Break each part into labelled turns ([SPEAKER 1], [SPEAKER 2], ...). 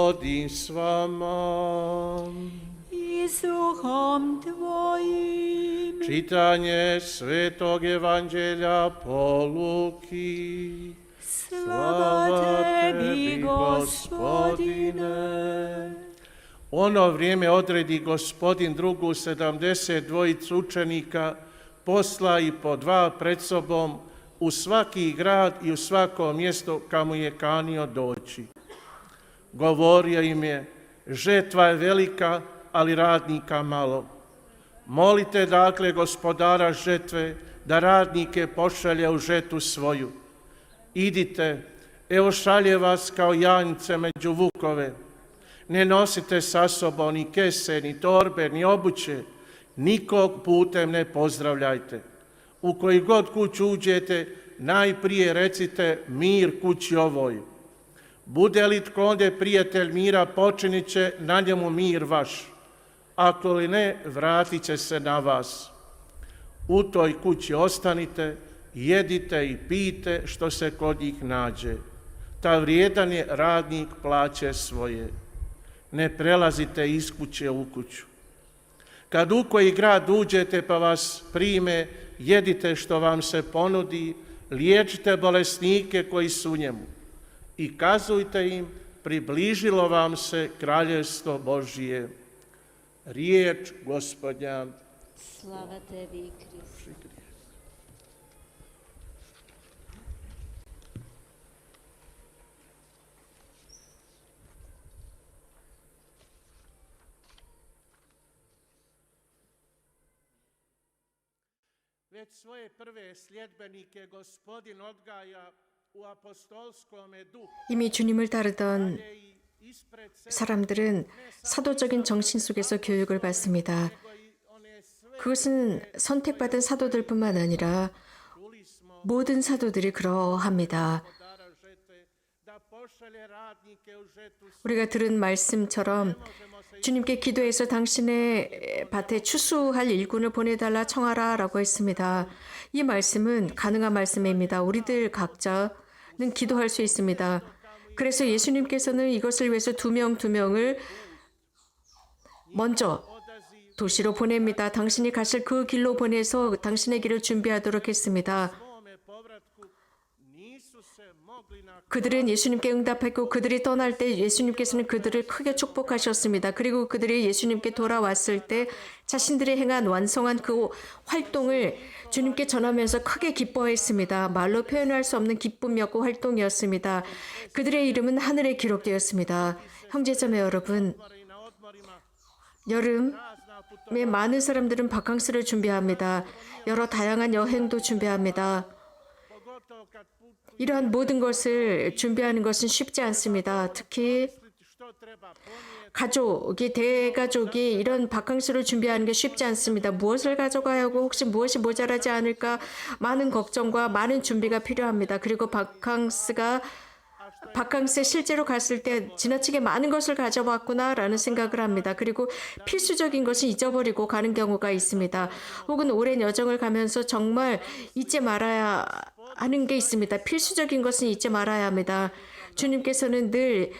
[SPEAKER 1] Gospodin s vama.
[SPEAKER 2] I s duhom tvojim.
[SPEAKER 1] Čitanje Svetog Evanđelja po Luki.
[SPEAKER 2] Slava tebi, Gospodine.
[SPEAKER 1] Ono vrijeme odredi Gospodin drugu 72 učenika, posla i po 2 pred sobom u svaki grad i u svako mjesto kamo je kanio doći. Govorio im je, žetva je velika, ali radnika malo. Molite dakle gospodara žetve da radnike pošalje u žetvu svoju. Idite, evo šalje vas kao janjce među vukove. Ne nosite sa sobom ni kese, ni torbe, ni obuće, nikog putem ne pozdravljajte. U koji god kuću uđete, najprije recite mir kući ovoj. Bude li tko onda prijatelj mira, počinit će na njemu mir vaš. Ako li ne, vratit će se na vas. U toj kući ostanite, jedite i pijte što se kod njih nađe. Ta vrijedan je radnik plaće svoje. Ne prelazite iz kuće u kuću. Kad u koji grad uđete pa vas prime, jedite što vam se ponudi, liječite bolesnike koji su u njemu i kazujte im, približilo vam se kraljevstvo Božije. Riječ Gospodnja.
[SPEAKER 2] Slava tebi, Kriste.
[SPEAKER 1] Već svoje prve sljedbenike Gospodin odgaja u apostolskome duhu.
[SPEAKER 3] 이미 주님을 따르던 사람들은 사도적인 정신 속에서 교육을 받습니다. 그것은 선택받은 사도들뿐만 아니라 모든 사도들이 그러합니다. 우리가 들은 말씀처럼 주님께 기도해서 당신의 밭에 추수할 일꾼을 보내달라 청하라 라고 했습니다. 이 말씀은 가능한 말씀입니다. 우리들 각자는 기도할 수 있습니다. 그래서 예수님께서는 이것을 위해서 두 명을 먼저 도시로 보냅니다. 당신이 가실 그 길로 보내서 당신의 길을 준비하도록 했습니다. 그들은 예수님께 응답했고 그들이 떠날 때 예수님께서는 그들을 크게 축복하셨습니다. 그리고 그들이 예수님께 돌아왔을 때 자신들이 행한 완성한 그 활동을 주님께 전하면서 크게 기뻐했습니다. 말로 표현할 수 없는 기쁨이었고 활동이었습니다. 그들의 이름은 하늘에 기록되었습니다. 형제자매 여러분, 여름에 많은 사람들은 바캉스를 준비합니다. 여러 다양한 여행도 준비합니다. 이러한 모든 것을 준비하는 것은 쉽지 않습니다. 특히 대가족이 이런 바캉스를 준비하는 게 쉽지 않습니다. 무엇을 가져가야 하고 혹시 무엇이 모자라지 않을까 많은 걱정과 많은 준비가 필요합니다. 그리고 바캉스에 실제로 갔을 때 지나치게 많은 것을 가져왔구나라는 생각을 합니다. 그리고 필수적인 것은 잊어버리고 가는 경우가 있습니다. 혹은 오랜 여정을 가면서 정말 잊지 말아야 하는 게 있습니다. 필수적인 것은 잊지 말아야 합니다. 주님께서는 늘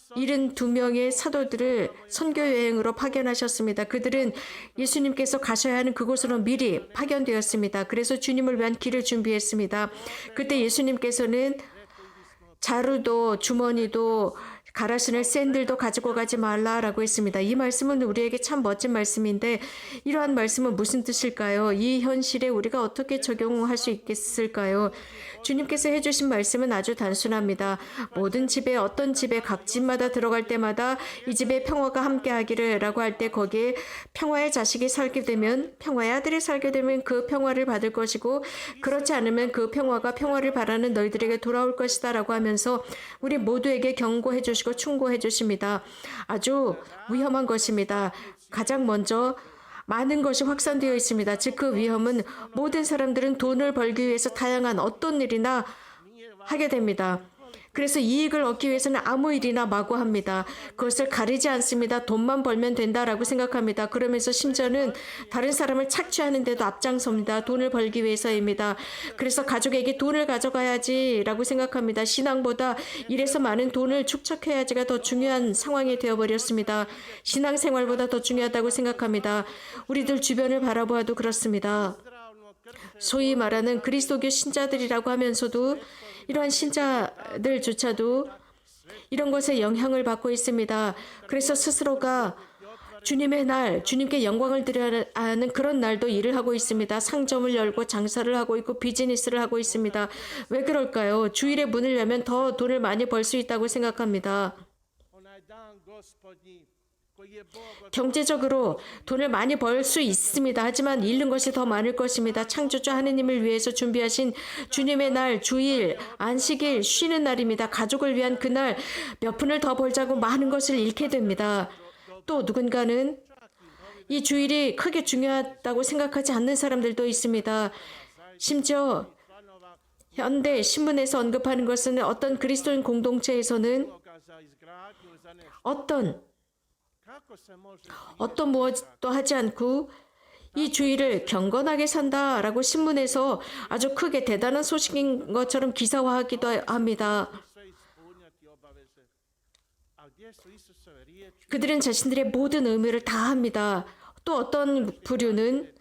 [SPEAKER 3] 72명의 사도들을 선교 여행으로 파견하셨습니다. 그들은 예수님께서 가셔야 하는 그곳으로 미리 파견되었습니다. 그래서 주님을 위한 길을 준비했습니다. 그때 예수님께서는 자루도 주머니도 가라신을 샌들도 가지고 가지 말라라고 했습니다. 이 말씀은 우리에게 참 멋진 말씀인데 이러한 말씀은 무슨 뜻일까요? 이 현실에 우리가 어떻게 적용할 수 있겠을까요? 주님께서 해주신 말씀은 아주 단순합니다. 모든 집에 어떤 집에 각 집마다 들어갈 때마다 이 집에 평화가 함께하기를 라고 할 때 거기에 평화의 자식이 살게 되면 평화의 아들이 살게 되면 그 평화를 받을 것이고 그렇지 않으면 그 평화를 바라는 너희들에게 돌아올 것이다 라고 하면서 우리 모두에게 경고해 주시고 충고해 주십니다. 아주 위험한 것입니다. 가장 먼저 많은 것이 확산되어 있습니다. 즉 그 위험은 모든 사람들은 돈을 벌기 위해서 다양한 어떤 일이나 하게 됩니다. 그래서 이익을 얻기 위해서는 아무 일이나 마구 합니다. 그것을 가리지 않습니다. 돈만 벌면 된다라고 생각합니다. 그러면서 심지어는 다른 사람을 착취하는데도 앞장섭니다. 돈을 벌기 위해서입니다. 그래서 가족에게 돈을 가져가야지라고 생각합니다. 신앙보다 일에서 많은 돈을 축적해야지가 더 중요한 상황이 되어버렸습니다. 신앙생활보다 더 중요하다고 생각합니다. 우리들 주변을 바라보아도 그렇습니다. 소위 말하는 그리스도교 신자들이라고 하면서도 이러한 신자들조차도 이런 것에 영향을 받고 있습니다. 그래서 스스로가 주님의 날, 주님께 영광을 드려야 하는 그런 날도 일을 하고 있습니다. 상점을 열고 장사를 하고 있고 비즈니스를 하고 있습니다. 왜 그럴까요? 주일에 문을 열면 더 돈을 많이 벌 수 있다고 생각합니다. 경제적으로 돈을 많이 벌 수 있습니다. 하지만 잃는 것이 더 많을 것입니다. 창조주 하느님을 위해서 준비하신 주님의 날, 주일, 안식일, 쉬는 날입니다. 가족을 위한 그날 몇 푼을 더 벌자고 많은 것을 잃게 됩니다. 또 누군가는 이 주일이 크게 중요하다고 생각하지 않는 사람들도 있습니다. 심지어 현대 신문에서 언급하는 것은 어떤 그리스도인 공동체에서는 어떤 무엇도 하지 않고 이 주일을 경건하게 산다라고 신문에서 아주 크게 대단한 소식인 것처럼 기사화하기도 합니다. 그들은 자신들의 모든 의무를 다합니다. 또 어떤 부류는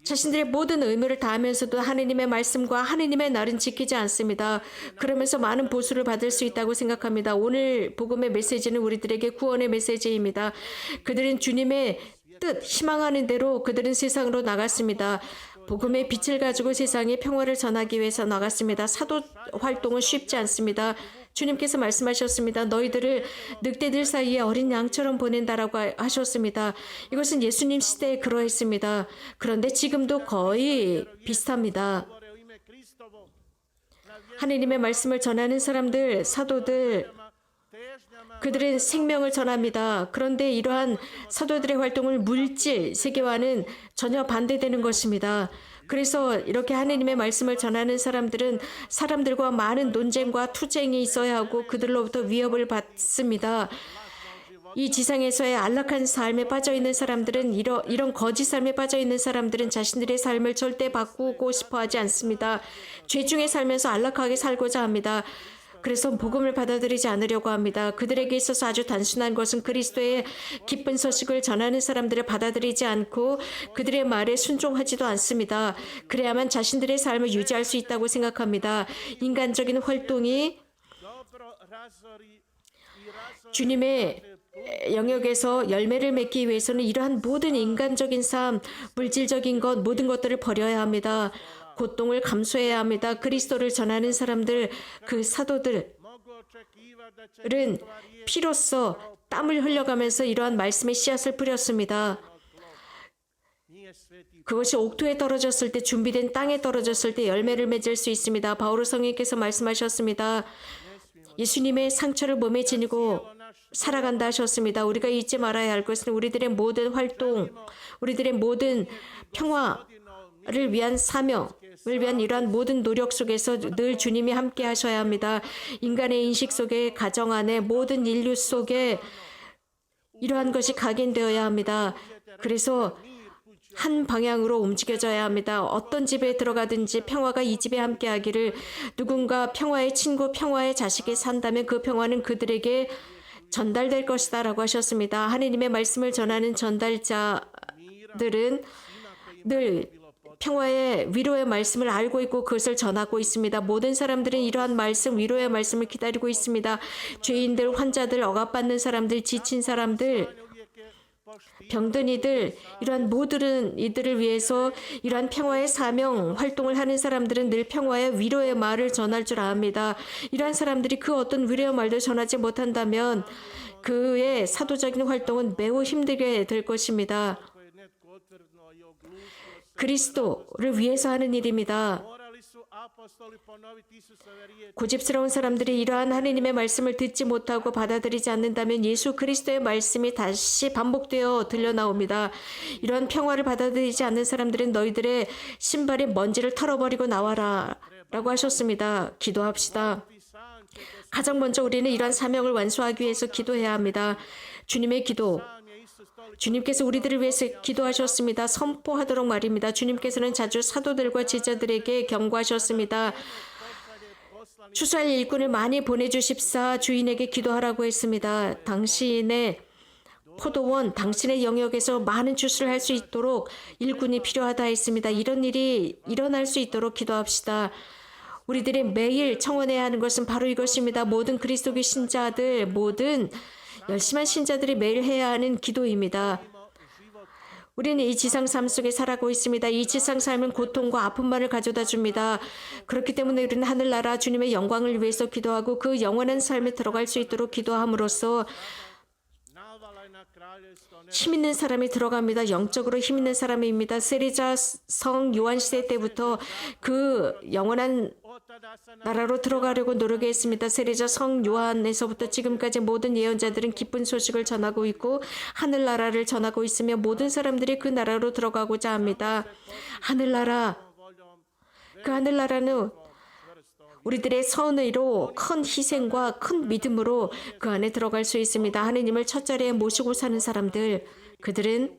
[SPEAKER 3] 자신들의 모든 의무를 다하면서도 하느님의 말씀과 하느님의 날은 지키지 않습니다. 그러면서 많은 보수를 받을 수 있다고 생각합니다. 오늘 복음의 메시지는 우리들에게 구원의 메시지입니다. 그들은 주님의 뜻, 희망하는 대로 그들은 세상으로 나갔습니다. 복음의 빛을 가지고 세상에 평화를 전하기 위해서 나갔습니다. 사도 활동은 쉽지 않습니다. 주님께서 말씀하셨습니다. 너희들을 늑대들 사이에 어린 양처럼 보낸다라고 하셨습니다. 이것은 예수님 시대에 그러했습니다. 그런데 지금도 거의 비슷합니다. 하느님의 말씀을 전하는 사람들, 사도들, 그들은 생명을 전합니다. 그런데 이러한 사도들의 활동을 물질 세계와는 전혀 반대되는 것입니다. 그래서 이렇게 하느님의 말씀을 전하는 사람들은 사람들과 많은 논쟁과 투쟁이 있어야 하고 그들로부터 위협을 받습니다. 이 지상에서의 안락한 삶에 빠져 있는 사람들은 이런 거짓 삶에 빠져 있는 사람들은 자신들의 삶을 절대 바꾸고 싶어 하지 않습니다. 죄 중에 살면서 안락하게 살고자 합니다. 그래서 복음을 받아들이지 않으려고 합니다. 그들에게 있어서 아주 단순한 것은 그리스도의 기쁜 소식을 전하는 사람들을 받아들이지 않고 그들의 말에 순종하지도 않습니다. 그래야만 자신들의 삶을 유지할 수 있다고 생각합니다. 인간적인 활동이 주님의 영역에서 열매를 맺기 위해서는 이러한 모든 인간적인 삶, 물질적인 것, 모든 것들을 버려야 합니다. 고통을 감수해야 합니다. 그리스도를 전하는 사람들, 그 사도들은 피로써 땀을 흘려가면서 이러한 말씀의 씨앗을 뿌렸습니다. 그것이 옥토에 떨어졌을 때, 준비된 땅에 떨어졌을 때 열매를 맺을 수 있습니다. 바오로 성령께서 말씀하셨습니다. 예수님의 상처를 몸에 지니고 살아간다 하셨습니다. 우리가 잊지 말아야 할 것은 우리들의 모든 활동, 우리들의 모든 평화를 위한 사명을 위한 이러한 모든 노력 속에서 늘 주님이 함께 하셔야 합니다. 인간의 인식 속에, 가정 안에, 모든 인류 속에 이러한 것이 각인되어야 합니다. 그래서 한 방향으로 움직여져야 합니다. 어떤 집에 들어가든지 평화가 이 집에 함께하기를, 누군가 평화의 친구, 평화의 자식이 산다면 그 평화는 그들에게 전달될 것이다 라고 하셨습니다. 하느님의 말씀을 전하는 전달자들은 늘 평화의 위로의 말씀을 알고 있고 그것을 전하고 있습니다. 모든 사람들은 이러한 말씀, 위로의 말씀을 기다리고 있습니다. 죄인들, 환자들, 억압받는 사람들, 지친 사람들, 병든 이들, 이러한 모든 이들을 위해서 이러한 평화의 사명 활동을 하는 사람들은 늘 평화의 위로의 말을 전할 줄 압니다. 이러한 사람들이 그 어떤 위로의 말도 전하지 못한다면 그의 사도적인 활동은 매우 힘들게 될 것입니다. 그리스도를 위해서 하는 일입니다. 고집스러운 사람들이 이러한 하느님의 말씀을 듣지 못하고 받아들이지 않는다면 예수 그리스도의 말씀이 다시 반복되어 들려나옵니다. 이러한 평화를 받아들이지 않는 사람들은 너희들의 신발의 먼지를 털어버리고 나와라 라고 하셨습니다. 기도합시다. 가장 먼저 우리는 이러한 사명을 완수하기 위해서 기도해야 합니다. 주님의 기도. 주님께서 우리들을 위해서 기도하셨습니다. 선포하도록 말입니다. 주님께서는 자주 사도들과 제자들에게 경고하셨습니다. 추수할 일꾼을 많이 보내주십사 주인에게 기도하라고 했습니다. 당신의 포도원, 당신의 영역에서 많은 추수를 할 수 있도록 일꾼이 필요하다 했습니다. 이런 일이 일어날 수 있도록 기도합시다. 우리들이 매일 청원해야 하는 것은 바로 이것입니다. 모든 그리스도교 신자들, 모든 열심한 신자들이 매일 해야 하는 기도입니다. 우리는 이 지상 삶 속에 살아가고 있습니다. 이 지상 삶은 고통과 아픔만을 가져다 줍니다. 그렇기 때문에 우리는 하늘나라 주님의 영광을 위해서 기도하고 그 영원한 삶에 들어갈 수 있도록 기도함으로써 힘 있는 사람이 들어갑니다. 영적으로 힘 있는 사람입니다. 세리자 성 요한 시대 때부터 그 영원한 나라로 들어가려고 노력했습니다. 세리자 성 요한에서부터 지금까지 모든 예언자들은 기쁜 소식을 전하고 있고 하늘나라를 전하고 있으며 모든 사람들이 그 나라로 들어가고자 합니다. 하늘나라, 그 하늘나라는 우리들의 선의로 큰 희생과 큰 믿음으로 그 안에 들어갈 수 있습니다. 하느님을 첫 자리에 모시고 사는 사람들, 그들은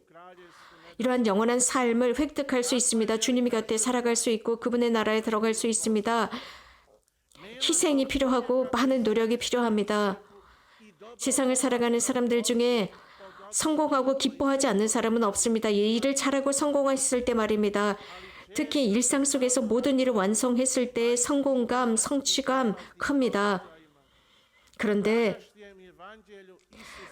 [SPEAKER 3] 이러한 영원한 삶을 획득할 수 있습니다. 주님 곁에 살아갈 수 있고 그분의 나라에 들어갈 수 있습니다. 희생이 필요하고 많은 노력이 필요합니다. 세상을 살아가는 사람들 중에 성공하고 기뻐하지 않는 사람은 없습니다. 이 일을 잘하고 성공했을 때 말입니다. 특히 일상 속에서 모든 일을 완성했을 때 성공감, 성취감 큽니다.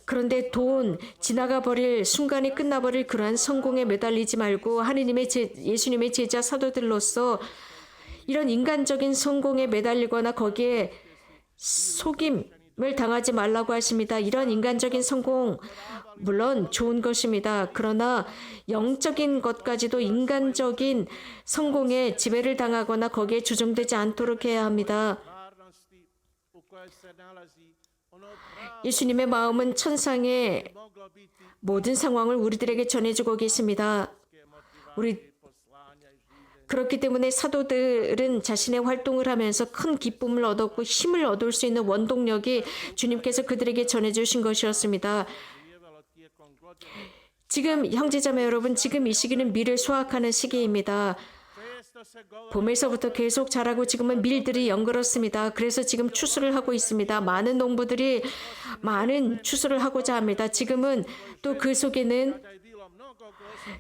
[SPEAKER 3] 그런데 돈, 지나가 버릴 순간이 끝나버릴 그러한 성공에 매달리지 말고 예수님의 제자 사도들로서 이런 인간적인 성공에 매달리거나 거기에 속임을 당하지 말라고 하십니다. 이런 인간적인 성공 물론 좋은 것입니다. 그러나 영적인 것까지도 인간적인 성공에 지배를 당하거나 거기에 주종되지 않도록 해야 합니다. 예수님의 마음은 천상의 모든 상황을 우리들에게 전해주고 계십니다. 그렇기 때문에 사도들은 자신의 활동을 하면서 큰 기쁨을 얻었고 힘을 얻을 수 있는 원동력이 주님께서 그들에게 전해주신 것이었습니다. 지금 형제자매 여러분, 지금 이 시기는 밀을 수확하는 시기입니다. 봄에서부터 계속 자라고 지금은 밀들이 연그렇습니다. 그래서 지금 추수를 하고 있습니다. 많은 농부들이 많은 추수를 하고자 합니다. 지금은 또 그 속에는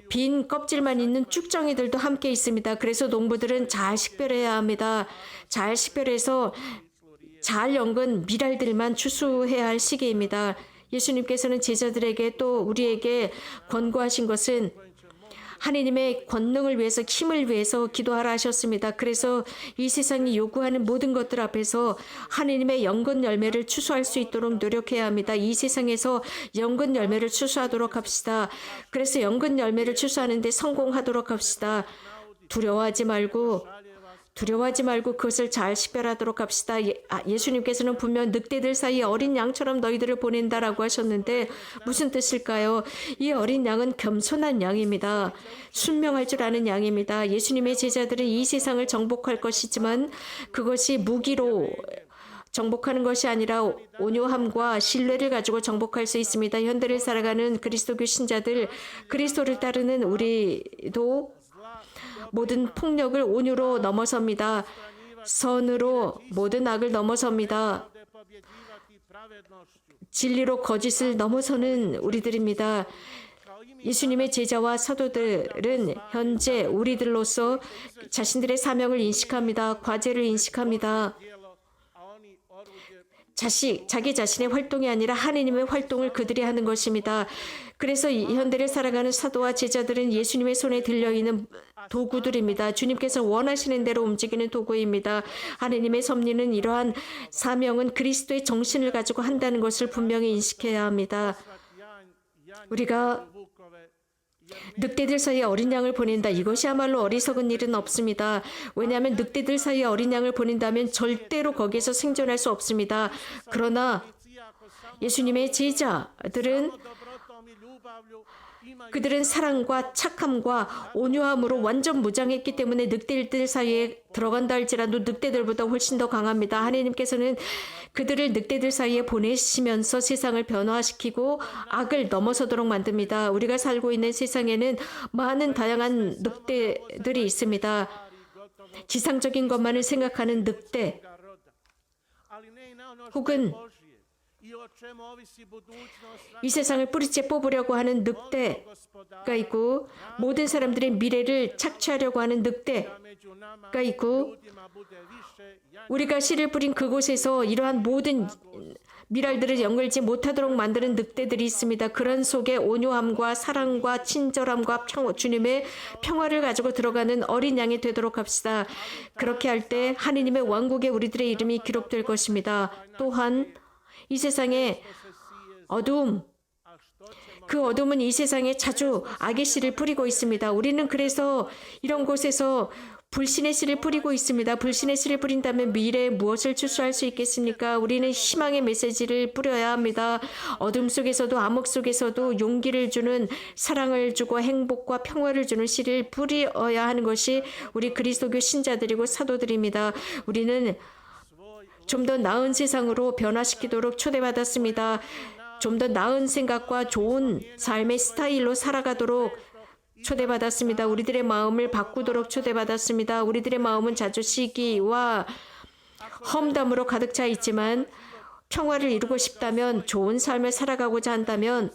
[SPEAKER 3] 빈 껍질만 있는 쭉정이들도 함께 있습니다. 그래서 농부들은 잘 식별해야 합니다. 잘 식별해서 잘 연근 밀알들만 추수해야 할 시기입니다. 예수님께서는 제자들에게 또 우리에게 권고하신 것은 하느님의 권능을 위해서, 힘을 위해서 기도하라 하셨습니다. 그래서 이 세상이 요구하는 모든 것들 앞에서 하느님의 영근 열매를 추수할 수 있도록 노력해야 합니다. 이 세상에서 영근 열매를 추수하도록 합시다. 그래서 영근 열매를 추수하는데 성공하도록 합시다. 두려워하지 말고 그것을 잘 식별하도록 합시다. 예수님께서는 분명 늑대들 사이에 어린 양처럼 너희들을 보낸다라고 하셨는데 무슨 뜻일까요? 이 어린 양은 겸손한 양입니다. 순명할 줄 아는 양입니다. 예수님의 제자들은 이 세상을 정복할 것이지만 그것이 무기로 정복하는 것이 아니라 온유함과 신뢰를 가지고 정복할 수 있습니다. 현대를 살아가는 그리스도교 신자들, 그리스도를 따르는 우리도 모든 폭력을 온유로 넘어섭니다. 선으로 모든 악을 넘어섭니다. 진리로 거짓을 넘어서는 우리들입니다. 예수님의 제자와 사도들은 현재 우리들로서 자신들의 사명을 인식합니다. 과제를 인식합니다. 자기 자신의 활동이 아니라 하느님의 활동을 그들이 하는 것입니다. 그래서 이 현대를 살아가는 사도와 제자들은 예수님의 손에 들려있는 도구들입니다. 주님께서 원하시는 대로 움직이는 도구입니다. 하느님의 섭리는 이러한 사명은 그리스도의 정신을 가지고 한다는 것을 분명히 인식해야 합니다. 우리가 늑대들 사이에 어린 양을 보낸다. 이것이야말로 어리석은 일은 없습니다. 왜냐하면 늑대들 사이에 어린 양을 보낸다면 절대로 거기에서 생존할 수 없습니다. 그러나 예수님의 제자들은 그들은 사랑과 착함과 온유함으로 완전 무장했기 때문에 늑대들 사이에 들어간다 할지라도 늑대들보다 훨씬 더 강합니다. 하나님께서는 그들을 늑대들 사이에 보내시면서 세상을 변화시키고 악을 넘어서도록 만듭니다. 우리가 살고 있는 세상에는 많은 다양한 늑대들이 있습니다. 지상적인 것만을 생각하는 늑대, 혹은 이 세상을 뿌리째 뽑으려고 하는 늑대가 있고, 모든 사람들의 미래를 착취하려고 하는 늑대가 있고, 우리가 씨를 뿌린 그곳에서 이러한 모든 미랄들을 연결지 못하도록 만드는 늑대들이 있습니다. 그런 속에 온유함과 사랑과 친절함과 주님의 평화를 가지고 들어가는 어린 양이 되도록 합시다. 그렇게 할 때 하느님의 왕국에 우리들의 이름이 기록될 것입니다. 또한 이 세상의 어두움, 그 어둠은 이 세상에 자주 악의 씨를 뿌리고 있습니다. 우리는 그래서 이런 곳에서 불신의 씨를 뿌리고 있습니다. 불신의 씨를 뿌린다면 미래에 무엇을 추수할 수 있겠습니까? 우리는 희망의 메시지를 뿌려야 합니다. 어둠 속에서도 암흑 속에서도 용기를 주는, 사랑을 주고 행복과 평화를 주는 씨를 뿌려야 하는 것이 우리 그리스도교 신자들이고 사도들입니다. 우리는 좀 더 나은 세상으로 변화시키도록 초대받았습니다. 좀 더 나은 생각과 좋은 삶의 스타일로 살아가도록 초대받았습니다. 우리들의 마음을 바꾸도록 초대받았습니다. 우리들의 마음은 자주 시기와 험담으로 가득 차 있지만 평화를 이루고 싶다면, 좋은 삶을 살아가고자 한다면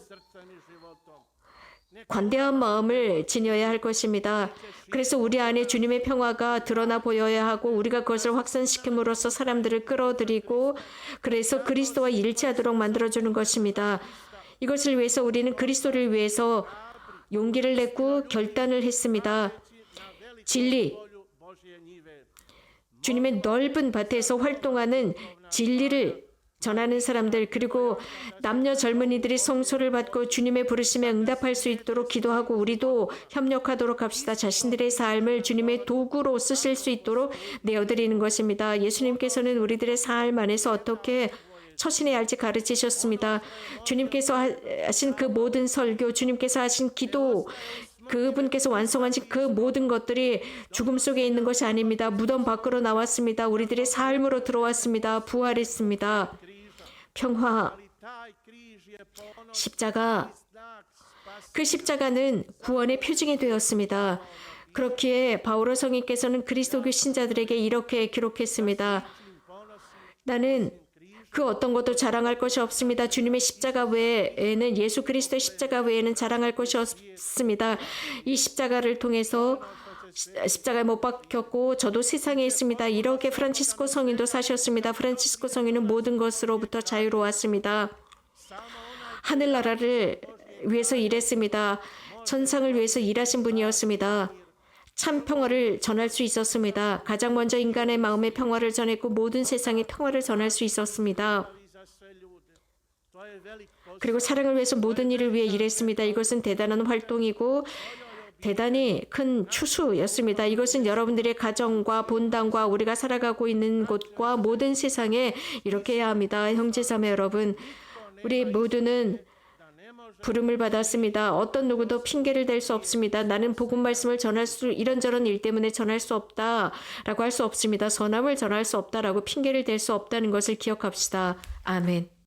[SPEAKER 3] 관대한 마음을 지녀야 할 것입니다. 그래서 우리 안에 주님의 평화가 드러나 보여야 하고, 우리가 그것을 확산시킴으로써 사람들을 끌어들이고, 그래서 그리스도와 일치하도록 만들어주는 것입니다. 이것을 위해서 우리는 그리스도를 위해서 용기를 냈고 결단을 했습니다. 진리, 주님의 넓은 밭에서 활동하는 진리를 전하는 사람들, 그리고 남녀 젊은이들이 성소를 받고 주님의 부르심에 응답할 수 있도록 기도하고, 우리도 협력하도록 합시다. 자신들의 삶을 주님의 도구로 쓰실 수 있도록 내어드리는 것입니다. 예수님께서는 우리들의 삶 안에서 어떻게 처신해야 할지 가르치셨습니다. 주님께서 하신 그 모든 설교, 주님께서 하신 기도, 그분께서 완성하신 그 모든 것들이 죽음 속에 있는 것이 아닙니다. 무덤 밖으로 나왔습니다. 우리들의 삶으로 들어왔습니다. 부활했습니다. 평화, 십자가, 그 십자가는 구원의 표징이 되었습니다. 그렇기에 바오로 성인께서는 그리스도교 신자들에게 이렇게 기록했습니다. 나는 그 어떤 것도 자랑할 것이 없습니다. 주님의 십자가 외에는, 예수 그리스도의 십자가 외에는 자랑할 것이 없습니다. 이 십자가를 통해서 십자가에 못 박혔고 저도 세상에 있습니다. 이렇게 프란치스코 성인도 사셨습니다. 프란치스코 성인은 모든 것으로부터 자유로웠습니다. 하늘나라를 위해서 일했습니다. 천상을 위해서 일하신 분이었습니다. 참 평화를 전할 수 있었습니다. 가장 먼저 인간의 마음의 평화를 전했고 모든 세상의 평화를 전할 수 있었습니다. 그리고 사랑을 위해서 모든 일을 위해 일했습니다. 이것은 대단한 활동이고 대단히 큰 추수였습니다. 이것은 여러분들의 가정과 본당과 우리가 살아가고 있는 곳과 모든 세상에 이렇게 해야 합니다. 형제자매 여러분, 우리 모두는 부름을 받았습니다. 어떤 누구도 핑계를 댈 수 없습니다. 나는 복음 말씀을 전할 수, 이런저런 일 때문에 전할 수 없다라고 할 수 없습니다. 선함을 전할 수 없다라고 핑계를 댈 수 없다는 것을 기억합시다. 아멘.